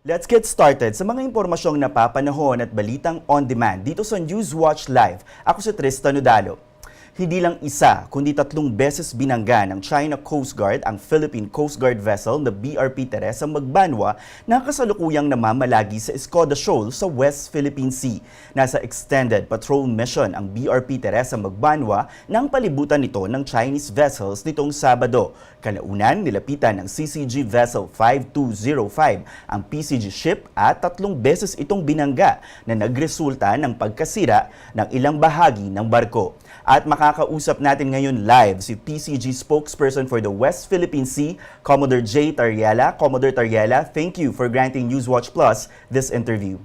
Let's get started sa mga impormasyong napapanahon at balitang on-demand dito sa NewsWatch Live. Ako si Tristan Udalo. Hindi lang isa, kundi 3 beses binangga ng China Coast Guard ang Philippine Coast Guard vessel na BRP Teresa Magbanua na kasalukuyang namamalagi sa Escoda Shoal sa West Philippine Sea. Nasa extended patrol mission ang BRP Teresa Magbanua nang palibutan nito ng Chinese vessels nitong Sabado. Kalaunan, nilapitan ng CCG Vessel 5205 ang PCG ship at 3 beses itong binangga na nagresulta ng pagkasira ng ilang bahagi ng barko. At makakausap natin ngayon live si PCG spokesperson for the West Philippine Sea, Commodore Jay Tarriela. Commodore Tarriela, thank you for granting NewsWatch Plus this interview.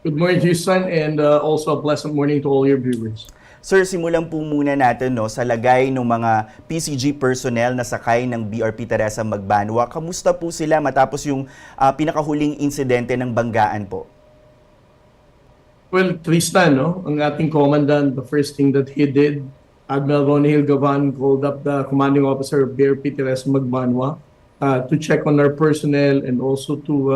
Good morning, Houston, and also a pleasant morning to all your viewers. Sir, simulan po muna natin sa lagay ng mga PCG personnel na sakay ng BRP Teresa Magbanua. Kamusta po sila matapos yung pinakahuling insidente ng banggaan po? Well, Tristan, ang ating commandant, the first thing that he did, Admiral Ronnie Gavan called up the commanding officer of BRP Teresa Magbanua to check on our personnel and also to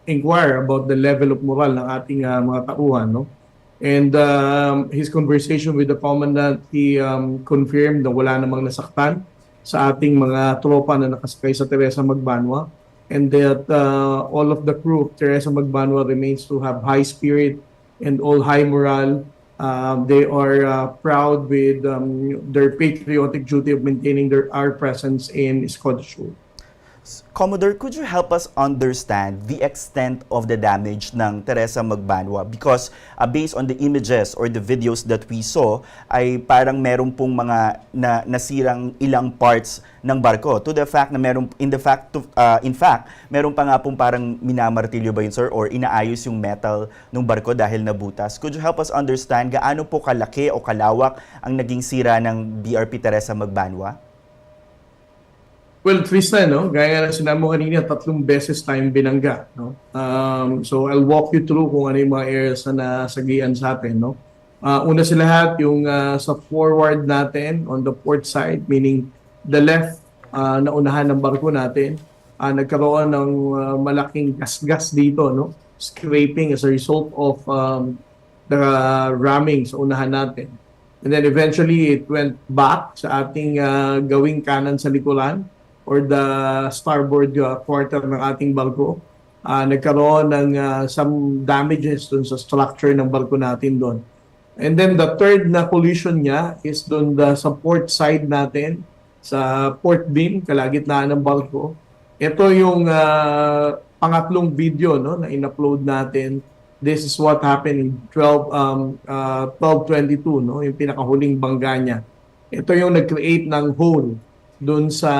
inquire about the level of moral ng ating mga tauhan. And his conversation with the commandant, he confirmed na wala namang nasaktan sa ating mga tropa na nakasakay sa Teresa Magbanua, and that all of the crew of Teresa Magbanua remains to have high spirit and all high morale. They are proud with their patriotic duty of maintaining our presence in Escoda Shoal. Commodore, could you help us understand the extent of the damage ng Teresa Magbanua? Because based on the images or the videos that we saw, ay parang meron pong mga nasirang ilang parts ng barko. To the fact na meron, in fact, meron pa nga pong parang minamartilyo ba yun, sir? Or inaayos yung metal ng barko dahil nabutas. Could you help us understand gaano po kalaki o kalawak ang naging sira ng BRP Teresa Magbanua? Well, Tristan, gaya na sinabi mo kanina, 3 beses tayong binangga. So I'll walk you through kung ano yung mga areas na nasagian sa atin. Una sa lahat, yung sa forward natin, on the port side, meaning the left na unahan ng barko natin, nagkaroon ng malaking gas-gas dito, scraping as a result of the ramming sa unahan natin. And then eventually, it went back sa ating gawing kanan sa likuran, or the starboard quarter ng ating barko. Nagkaroon ng some damages dun sa structure ng barko natin doon. And then the third na collision niya is dun sa port side natin, sa port beam, kalagitnaan ng barko. Ito yung pangatlong video na in-upload natin. This is what happened in 12:22, yung pinakahuling bangga niya. Ito yung nag-create ng hole doon sa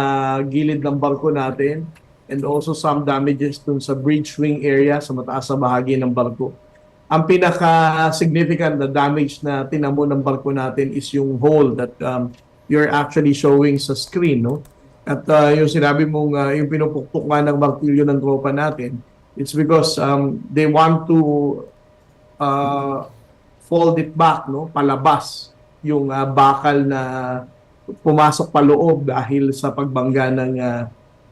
gilid ng barko natin, and also some damages doon sa bridge wing area sa mataas na bahagi ng barko. Ang pinaka-significant na damage na tinamo ng barko natin is yung hole that you're actually showing sa screen. At yung sinabi mong yung pinupukpuk nga ng martilyo ng tropa natin, it's because they want to fold it back, palabas yung bakal na pumasok pa loob dahil sa pagbangga ng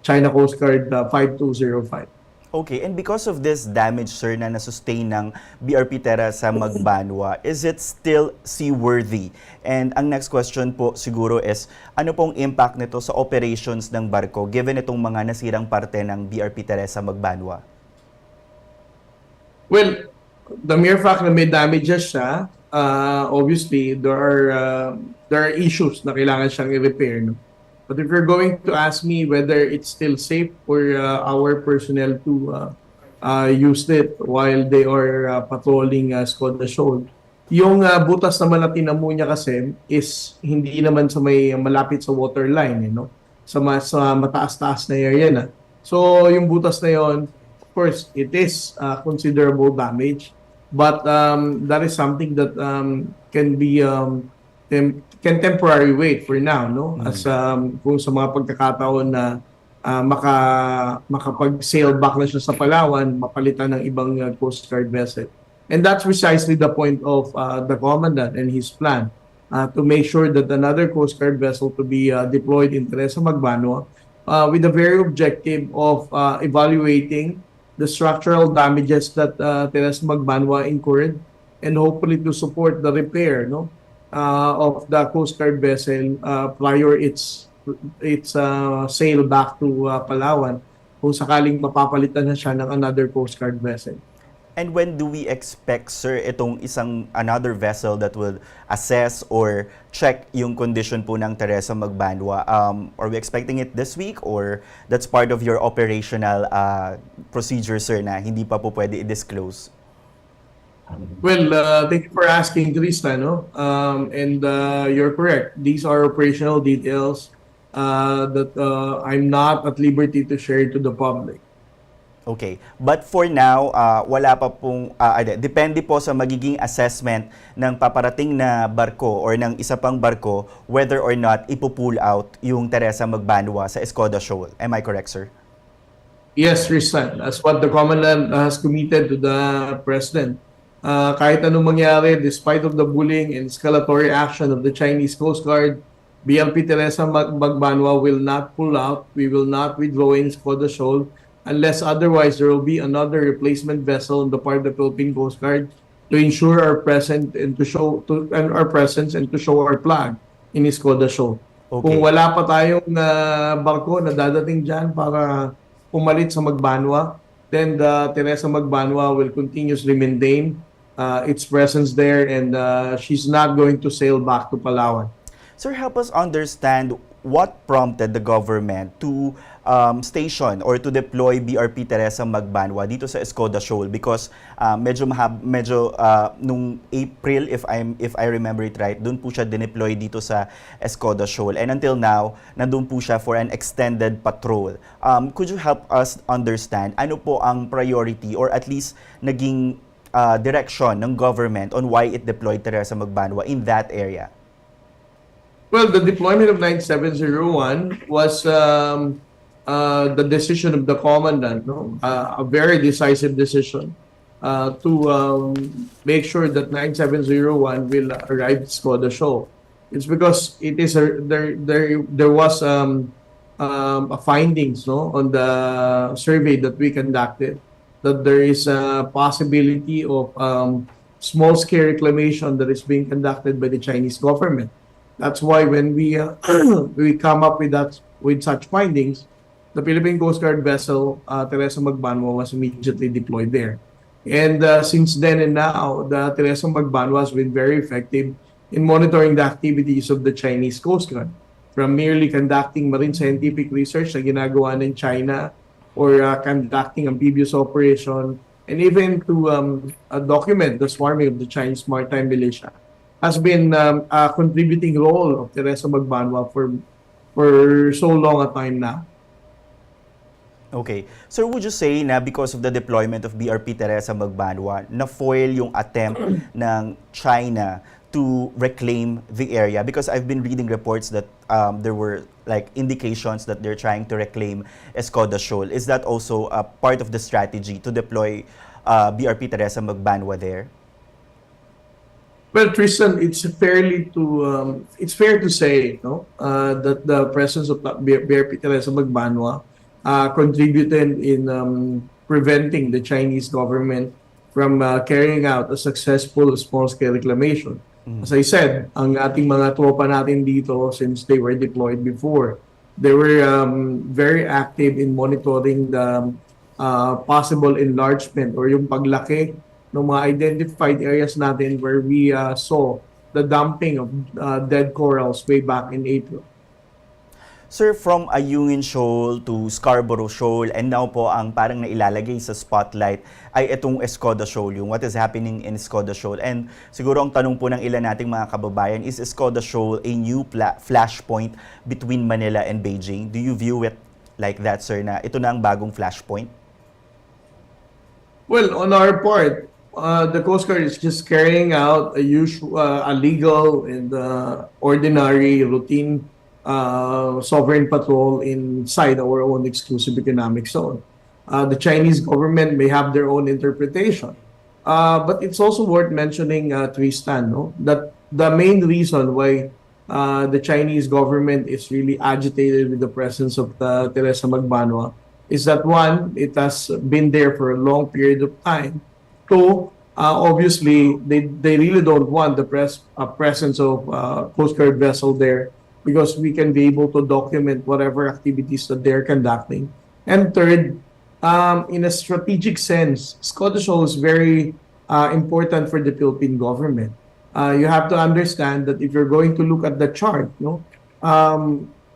China Coast Guard 5205. Okay, and because of this damage, sir, na nasustain ng BRP Teresa Magbanua, is it still seaworthy? And ang next question po siguro is, ano pong impact nito sa operations ng barko given itong mga nasirang parte ng BRP Teresa Magbanua? Well, the mere fact na may damages siya, obviously there are issues na kailangan siyang i-repair. But if you're going to ask me whether it's still safe for our personnel to use it while they are patrolling Escoda Shoal, yung butas naman na tinamo niya kasi is hindi naman sa may malapit sa waterline, sa mataas-taas na area na. So yung butas na yon, of course, it is considerable damage. But that is something that can be can temporarily wait for now, as kung sa mga pagkakataon na makapag-sail back na siya sa Palawan, mapalitan ng ibang Coast Guard vessel. And that's precisely the point of the commandant and his plan, to make sure that another Coast Guard vessel to be deployed in Teresa Magbanua with the very objective of evaluating the structural damages that Teresa Magbanua incurred, and hopefully to support the repair, no, of the Coast Guard vessel prior its sail back to Palawan, kung sakaling mapapalitan na siya ng another Coast Guard vessel. And when do we expect, sir, itong another vessel that will assess or check yung condition po ng Teresa Magbanua? Are we expecting it this week, or that's part of your operational procedure, sir, na hindi pa po pwede i-disclose? Well, thank you for asking, Trista, no? And you're correct. These are operational details that I'm not at liberty to share to the public. Okay. But for now, wala pa pong, depende po sa magiging assessment ng paparating na barko or ng isa pang barko whether or not ipupull out yung Teresa Magbanua sa Escoda Shoal. Am I correct, sir? Yes, Tristan. That's what the Commandant has committed to the President. Kahit anong mangyari, despite of the bullying and escalatory action of the Chinese Coast Guard, BRP Teresa Magbanua will not pull out. We will not withdraw in Escoda Shoal unless otherwise there will be another replacement vessel on the part of the Philippine Coast Guard to ensure our presence and to show our flag in Escoda Shoal. Okay. Kung wala pa tayong barko na dadating dyan para pumalit sa Magbanua, then the Teresa Magbanua will continuously maintain its presence there, and she's not going to sail back to Palawan. Sir, help us understand what prompted the government to station or to deploy BRP Teresa Magbanua dito sa Escoda Shoal, because medyo nung April, if I remember it right, doon po siya dineploy dito sa Escoda Shoal, and until now nandun po siya for an extended patrol. Could you help us understand ano po ang priority or at least naging direction ng government on why it deployed Teresa Magbanua in that area? Well, the deployment of 9701 was the decision of the Commandant, no? A very decisive decision to make sure that 9701 will arrive at Escoda Shoal. It's because it is there was findings, no, on the survey that we conducted, that there is a possibility of small-scale reclamation that is being conducted by the Chinese government. That's why when we come up with such findings, the Philippine Coast Guard vessel Teresa Magbanua was immediately deployed there. And since then and now, the Teresa Magbanua has been very effective in monitoring the activities of the Chinese Coast Guard, from merely conducting marine scientific research na ginagawa ng China, or conducting amphibious operation, and even to document the swarming of the Chinese maritime militia, has been a contributing role of Teresa Magbanua for so long a time now. Okay. So would you say na because of the deployment of BRP Teresa Magbanua, na-foil yung attempt ng China to reclaim the area? Because I've been reading reports that there were like indications that they're trying to reclaim Escoda Shoal. Is that also a part of the strategy to deploy BRP Teresa Magbanua there? Well, Tristan, it's fair to say, no, that the presence of BRP Teresa Magbanua contributed in preventing the Chinese government from carrying out a successful small-scale reclamation. As I said, ang ating mga tropa natin dito, since they were deployed before, they were very active in monitoring the possible enlargement or yung paglaki ng mga identified areas natin where we saw the dumping of dead corals way back in April. Sir, from Aliw Shoal to Scarborough Shoal, and now po ang parang nailalagay sa spotlight ay itong Escoda Shoal, yung what is happening in Escoda Shoal. And siguro ang tanong po ng ilan nating mga kababayan, is Escoda Shoal a new flashpoint between Manila and Beijing? Do you view it like that, sir, na ito na ang bagong flashpoint? Well, on our part, the Coast Guard is just carrying out a legal and ordinary routine sovereign patrol inside our own exclusive economic zone. The Chinese government may have their own interpretation, but it's also worth mentioning, Tristan, no, that the main reason why the Chinese government is really agitated with the presence of Teresa Magbanua is that one, it has been there for a long period of time. Two, obviously, they really don't want the presence of Coast Guard vessel there because we can be able to document whatever activities that they're conducting. And third, in a strategic sense, Escoda Shoal is very important for the Philippine government. You have to understand that if you're going to look at the chart,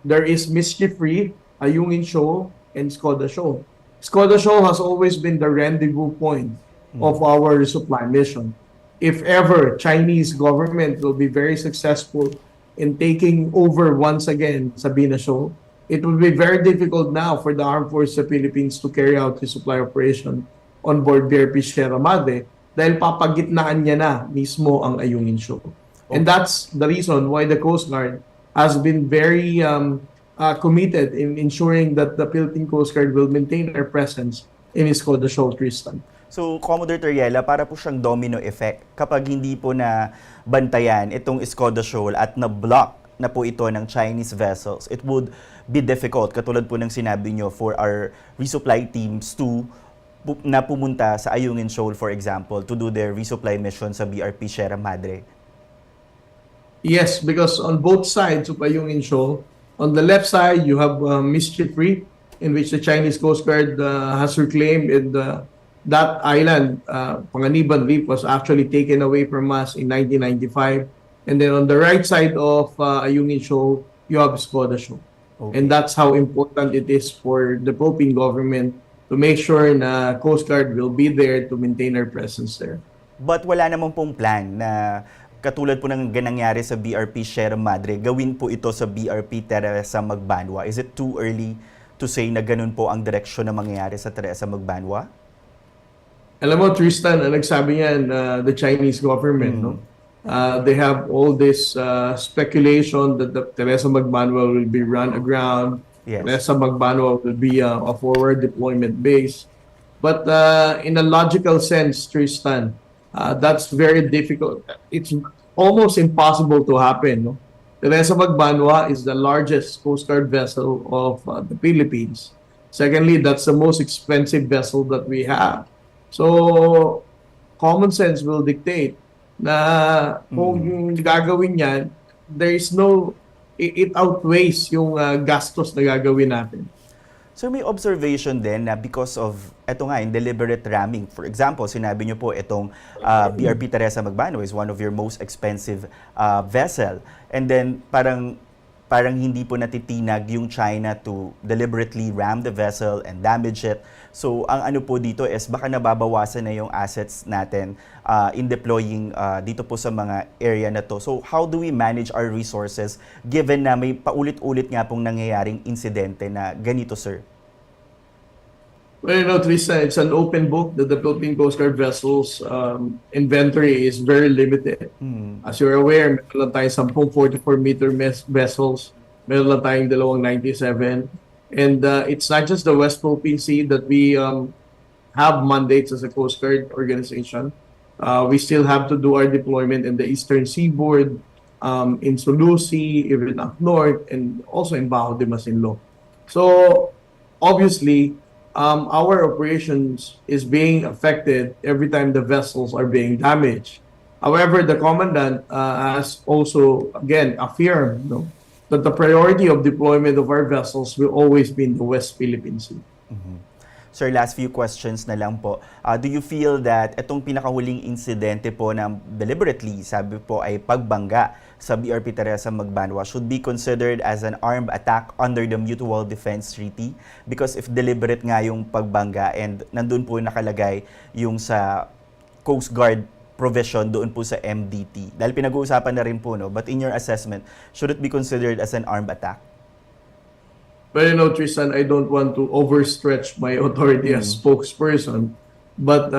there is mischief-free, Aliw Shoal, and Escoda Shoal. Escoda Shoal has always been the rendezvous point of our resupply mission. If ever Chinese government will be very successful in taking over once again Sabina Shoal, it will be very difficult now for the Armed Forces of the Philippines to carry out resupply operation on board BRP Teresa Magbanua dahil papagitnaan niya na mismo ang Aliw Shoal. And that's the reason why the Coast Guard has been very committed in ensuring that the Philippine Coast Guard will maintain their presence in Escoda Shoal, Tristan. So, Commodore Tarriela, para po siyang domino effect kapag hindi po na bantayan itong Escoda Shoal at na-block na po ito ng Chinese vessels, it would be difficult, katulad po ng sinabi nyo, for our resupply teams na pumunta sa Aliw Shoal, for example, to do their resupply mission sa BRP Sierra Madre. Yes, because on both sides of Aliw Shoal, on the left side, you have Mischief Reef, in which the Chinese Coast Guard has reclaimed, and that island, Panganiban Reef, was actually taken away from us in 1995. And then on the right side of Aliw Shoal, you have Escoda Shoal. Okay. And that's how important it is for the Philippine government to make sure na Coast Guard will be there to maintain our presence there. But wala namang pong plan na katulad po ng nangyari sa BRP Sierra Madre, gawin po ito sa BRP Teresa Magbanua. Is it too early to say na ganun po ang direksyon na mangyayari sa Teresa Magbanua? Alam mo, Tristan, nagsabi niyan the Chinese government, no? They have all this speculation that the Teresa Magbanua will be run aground. Yes. Teresa Magbanua will be a forward deployment base. But in a logical sense, Tristan, that's very difficult. It's almost impossible to happen. No? Teresa Magbanua is the largest Coast Guard vessel of the Philippines. Secondly, that's the most expensive vessel that we have. So, common sense will dictate na kung gagawin yan, there is no, it outweighs yung gastos na gagawin natin. So may observation din na because of, eto nga, in deliberate ramming. For example, sinabi nyo po itong BRP Teresa Magbanua is one of your most expensive vessel. And then parang hindi po natitinag yung China to deliberately ram the vessel and damage it. So ang ano po dito is baka nababawasan na yung assets natin in deploying dito po sa mga area na to. So how do we manage our resources given na may paulit-ulit nga pong nangyayaring insidente na ganito, sir? Well, you know, Teresa, it's an open book that the Philippine Coast Guard vessels inventory is very limited. As you're aware, meron lang tayong 10 44-meter vessels, meron lang tayong 2 97. And it's not just the West Philippine Sea that we have mandates as a Coast Guard organization. We still have to do our deployment in the Eastern Seaboard, in Sulu Sea, even up north, and also in Bajo de Masinloc. So, obviously, our operations is being affected every time the vessels are being damaged. However, the commandant has also, again, affirmed that the priority of deployment of our vessels will always be in the West Philippine Sea. Sir, last few questions na lang po. Do you feel that itong pinakahuling insidente po na deliberately, sabi po, ay pagbangga sa BRP Teresa Magbanua should be considered as an armed attack under the Mutual Defense Treaty? Because if deliberate nga yung pagbangga and nandun po nakalagay yung sa Coast Guard provision doon po sa MDT. Dahil pinag-uusapan na rin po, no? But in your assessment, should it be considered as an armed attack? Well, you know, Tristan, I don't want to overstretch my authority as spokesperson, but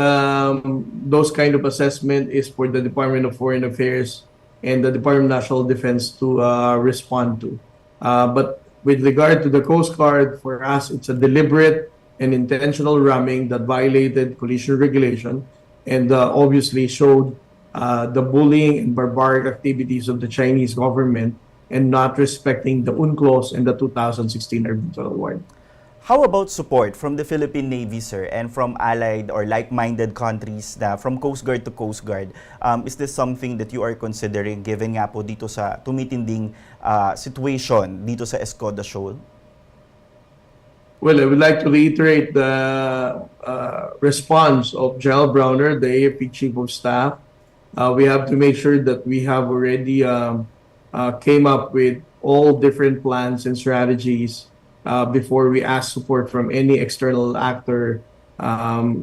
those kind of assessment is for the Department of Foreign Affairs and the Department of National Defense to respond to. But with regard to the Coast Guard, for us, it's a deliberate and intentional ramming that violated collision regulation and obviously showed the bullying and barbaric activities of the Chinese government and not respecting the UNCLOS and the 2016 Arbitral Award. How about support from the Philippine Navy, sir, and from allied or like-minded countries na from Coast Guard to Coast Guard? Is this something that you are considering given nga po dito sa tumitinding situation dito sa Escoda Shoal? Well, I would like to reiterate the response of General Browner, the AFP Chief of Staff. We have to make sure that we have already came up with all different plans and strategies before we ask support from any external actor.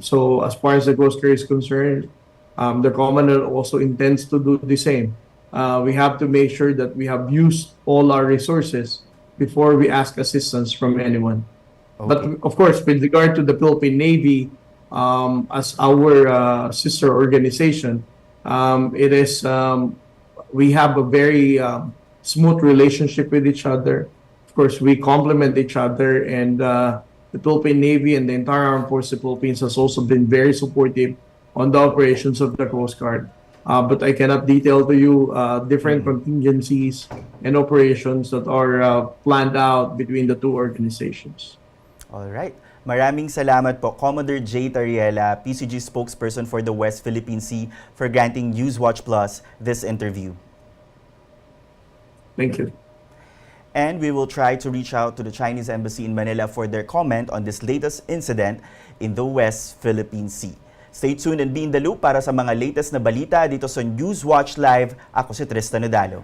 So as far as the Coast Guard is concerned, the Commodore also intends to do the same. We have to make sure that we have used all our resources before we ask assistance from anyone. Okay. But of course, with regard to the Philippine Navy, as our sister organization, it is we have a very smooth relationship with each other. Of course, we complement each other, and the Philippine Navy and the entire Armed Forces of the Philippines has also been very supportive on the operations of the Coast Guard. But I cannot detail to you different contingencies and operations that are planned out between the two organizations. All right. Maraming salamat po, Commodore Jay Tarriela, PCG spokesperson for the West Philippine Sea, for granting NewsWatch Plus this interview. Thank you. And we will try to reach out to the Chinese Embassy in Manila for their comment on this latest incident in the West Philippine Sea. Stay tuned and be in the loop para sa mga latest na balita dito sa NewsWatch Live. Ako si Tristan Nodalo.